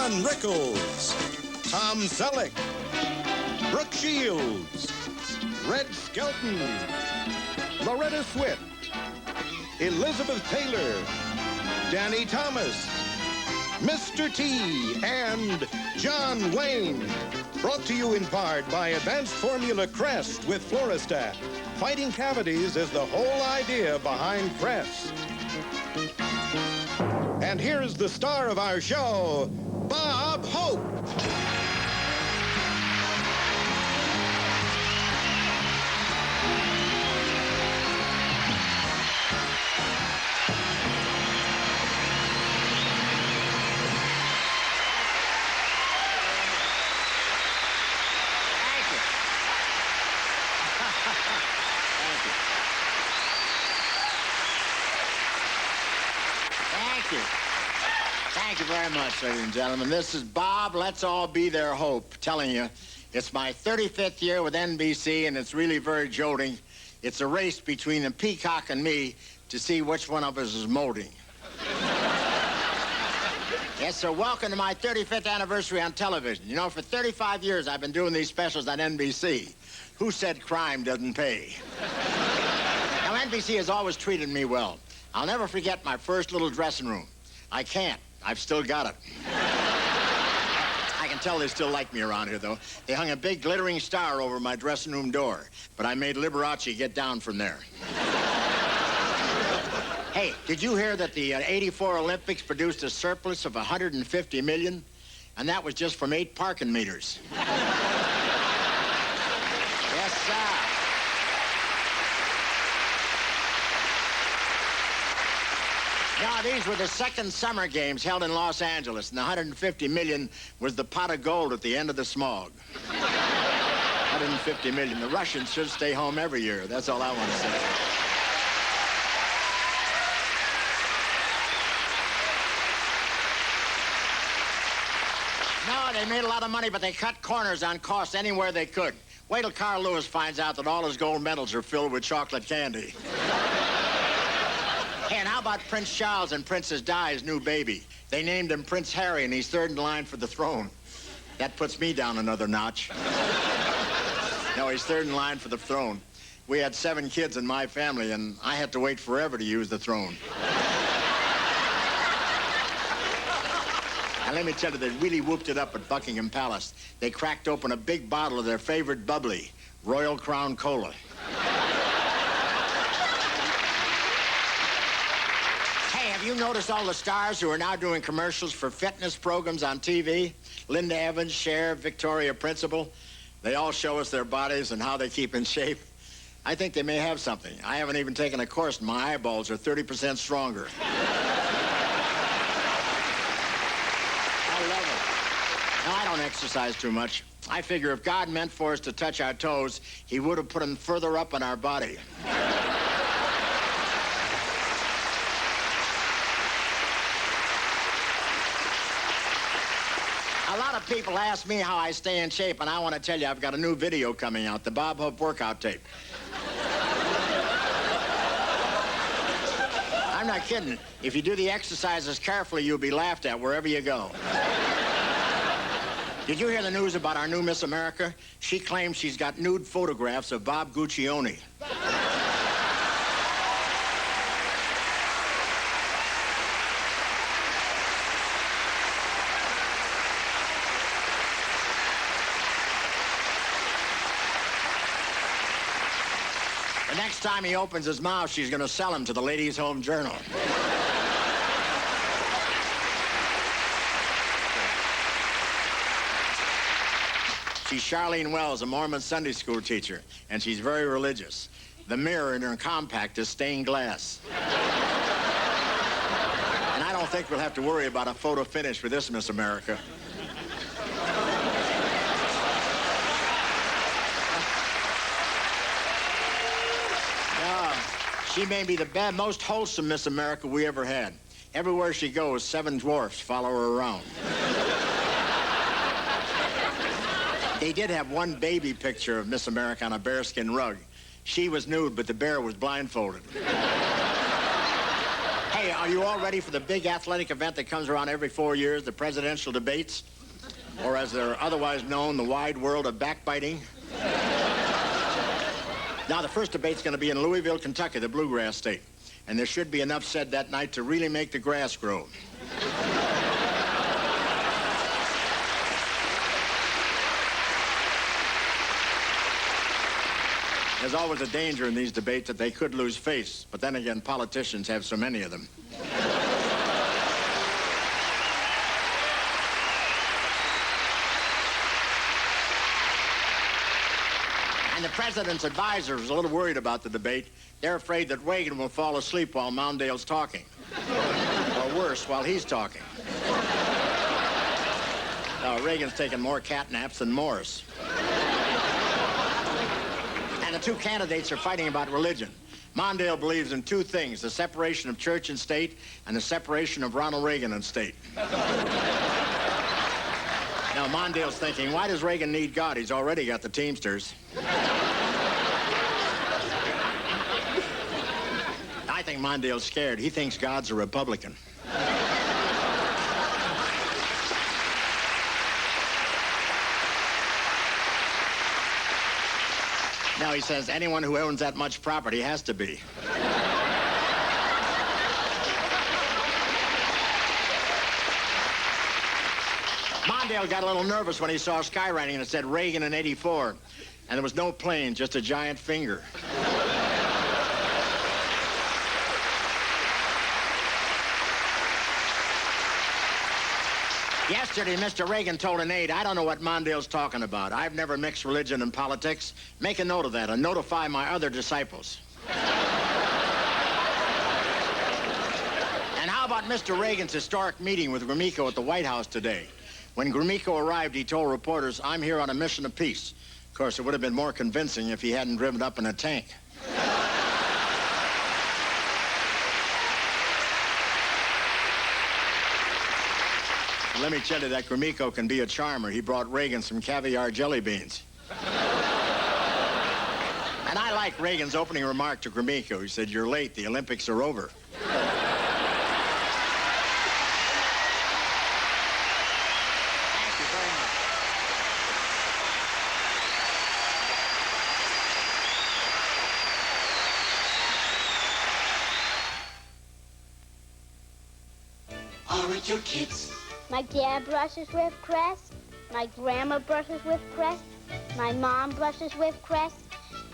Don Rickles, Tom Selleck, Brooke Shields, Red Skelton, Loretta Swit, Elizabeth Taylor, Danny Thomas, Mr. T, and John Wayne. Brought to you in part by Advanced Formula Crest with Floristat. Fighting cavities is the whole idea behind Crest. And here is the star of our show, Bob Hope. Thank you very much, ladies and gentlemen. This is Bob, Let's All Be Their Hope, telling you it's my 35th year with NBC, and it's really very jolting. It's a race between the peacock and me to see which one of us is molting. Yes, so welcome to my 35th anniversary on television. You know, for 35 years I've been doing these specials on NBC. Who said crime doesn't pay? Now, NBC has always treated me well. I'll never forget my first little dressing room. I can't. I've still got it. I can tell they still like me around here, though. They hung a big glittering star over my dressing room door, but I made Liberace get down from there. Hey, did you hear that the '84 Olympics produced a surplus of $150 million? And that was just from 8 parking meters. Yes, sir. Now, these were the second summer games held in Los Angeles, and the $150 million was the pot of gold at the end of the smog. $150 million. The Russians should stay home every year. That's all I want to say. No, they made a lot of money, but they cut corners on costs anywhere they could. Wait till Carl Lewis finds out that all his gold medals are filled with chocolate candy. Hey, and how about Prince Charles and Princess Di's new baby? They named him Prince Harry, and he's third in line for the throne. That puts me down another notch. No, he's third in line for the throne. We had 7 kids in my family, and I had to wait forever to use the throne. And let me tell you, they really whooped it up at Buckingham Palace. They cracked open a big bottle of their favorite bubbly, Royal Crown Cola. Have you noticed all the stars who are now doing commercials for fitness programs on TV? Linda Evans, Cher, Victoria Principal. They all show us their bodies and how they keep in shape. I think they may have something. I haven't even taken a course, and my eyeballs are 30% stronger. I love it. No, I don't exercise too much. I figure if God meant for us to touch our toes, he would have put them further up in our body. A lot of people ask me how I stay in shape, and I want to tell you I've got a new video coming out, the Bob Hope workout tape. I'm not kidding. If you do the exercises carefully, you'll be laughed at wherever you go. Did you hear the news about our new Miss America? She claims she's got nude photographs of Bob Guccione. The next time he opens his mouth, she's going to sell him to the Ladies' Home Journal. She's Charlene Wells, a Mormon Sunday school teacher, and she's very religious. The mirror in her compact is stained glass. And I don't think we'll have to worry about a photo finish with this Miss America. She may be the most wholesome Miss America we ever had. Everywhere she goes, 7 dwarfs follow her around. They did have one baby picture of Miss America on a bearskin rug. She was nude, but the bear was blindfolded. Hey, Hey, are you all ready for the big athletic event that comes around every 4 years, the presidential debates? Or as they're otherwise known, the wide world of backbiting? Now, the first debate's going to be in Louisville, Kentucky, the bluegrass state. And there should be enough said that night to really make the grass grow. There's always a danger in these debates that they could lose face. But then again, politicians have so many of them. And the president's advisors are a little worried about the debate. They're afraid that Reagan will fall asleep while Mondale's talking. Or worse, while he's talking. Reagan's taking more cat naps than Morris. And the two candidates are fighting about religion. Mondale believes in two things, the separation of church and state and the separation of Ronald Reagan and state. Now, Mondale's thinking, why does Reagan need God? He's already got the Teamsters. I think Mondale's scared. He thinks God's a Republican. Now, he says anyone who owns that much property has to be. Mondale got a little nervous when he saw skywriting and it said Reagan in '84. And there was no plane, just a giant finger. Yesterday, Mr. Reagan told an aide, I don't know what Mondale's talking about. I've never mixed religion and politics. Make a note of that and notify my other disciples. And how about Mr. Reagan's historic meeting with Gromyko at the White House today? When Gromyko arrived, he told reporters, I'm here on a mission of peace. Of course, it would have been more convincing if he hadn't driven up in a tank. Let me tell you that Gromyko can be a charmer. He brought Reagan some caviar jelly beans. And I like Reagan's opening remark to Gromyko. He said, you're late. The Olympics are over. Thank you very much. Aren't your kids? My dad brushes with Crest. My grandma brushes with Crest. My mom brushes with Crest.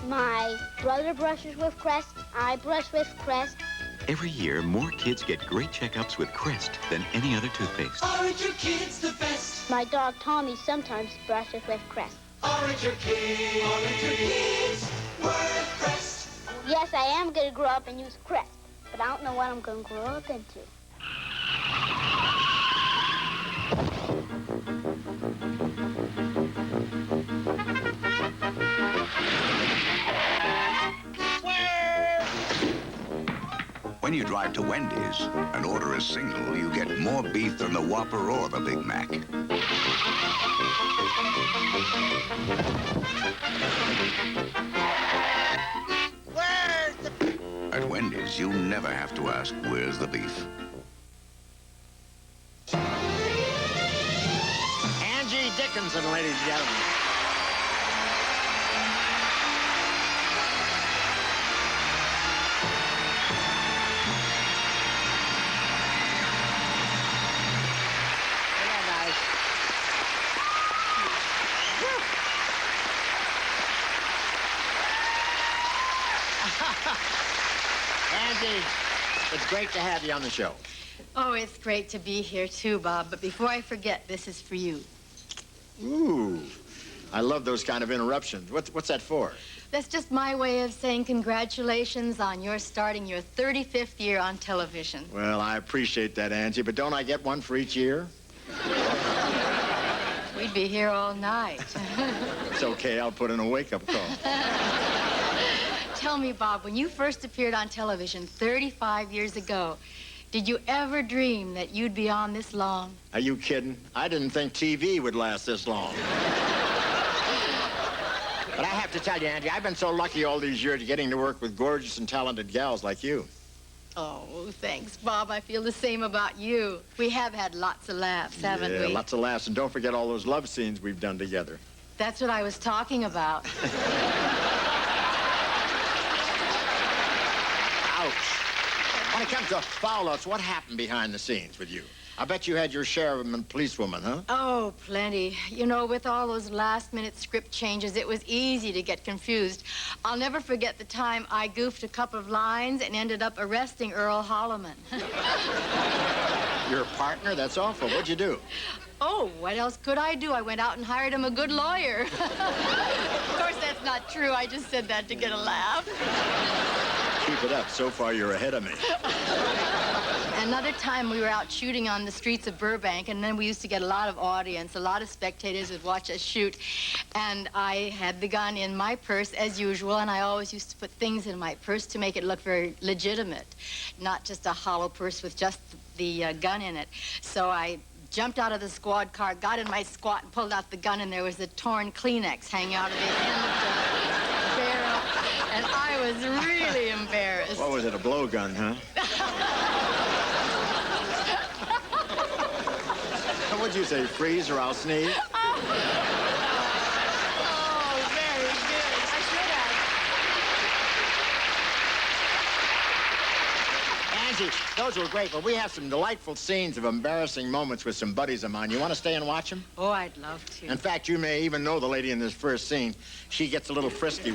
My brother brushes with Crest. I brush with Crest. Every year, more kids get great checkups with Crest than any other toothpaste. Aren't your kids the best? My dog Tommy sometimes brushes with Crest. Aren't your kids worth Crest? Yes, I am going to grow up and use Crest, but I don't know what I'm going to grow up into. When you drive to Wendys and order a single, you get more beef than the Whopper or the Big Mac. At Wendys, you never have to ask, where's the beef? Angie Dickinson, ladies and gentlemen. Angie, it's great to have you on the show. Oh, it's great to be here too, Bob. But before I forget, this is for you. Ooh, I love those kind of interruptions. What's that for? That's just my way of saying congratulations on your starting your 35th year on television. Well, I appreciate that, Angie, but don't I get one for each year? We'd be here all night. It's okay, I'll put in a wake-up call. Tell me, Bob, when you first appeared on television 35 years ago, did you ever dream that you'd be on this long? Are you kidding? I didn't think TV would last this long. But I have to tell you, Angie, I've been so lucky all these years getting to work with gorgeous and talented gals like you. Oh, thanks, Bob. I feel the same about you. We have had lots of laughs, haven't we? Lots of laughs. And don't forget all those love scenes we've done together. That's what I was talking about. Ouch. When it comes to foul-outs, what happened behind the scenes with you? I bet you had your share of them in Policewoman, huh? Oh, plenty. You know, with all those last-minute script changes, it was easy to get confused. I'll never forget the time I goofed a couple of lines and ended up arresting Earl Holliman. Your partner? That's awful. What'd you do? Oh, what else could I do? I went out and hired him a good lawyer. Of course, that's not true. I just said that to get a laugh. Keep it up. So far, you're ahead of me. Another time we were out shooting on the streets of Burbank, and then we used to get a lot of audience. A lot of spectators would watch us shoot. And I had the gun in my purse, as usual, and I always used to put things in my purse to make it look very legitimate, not just a hollow purse with just the gun in it. So I jumped out of the squad car, got in my squat, and pulled out the gun, and there was a torn Kleenex hanging out of the end of the barrel. And I was really embarrassed. What was it, a blowgun, huh? What'd you say, freeze or I'll sneeze? Oh, very good. I should have. Angie, those were great, but we have some delightful scenes of embarrassing moments with some buddies of mine. You want to stay and watch them? Oh, I'd love to. In fact, you may even know the lady in this first scene. She gets a little frisky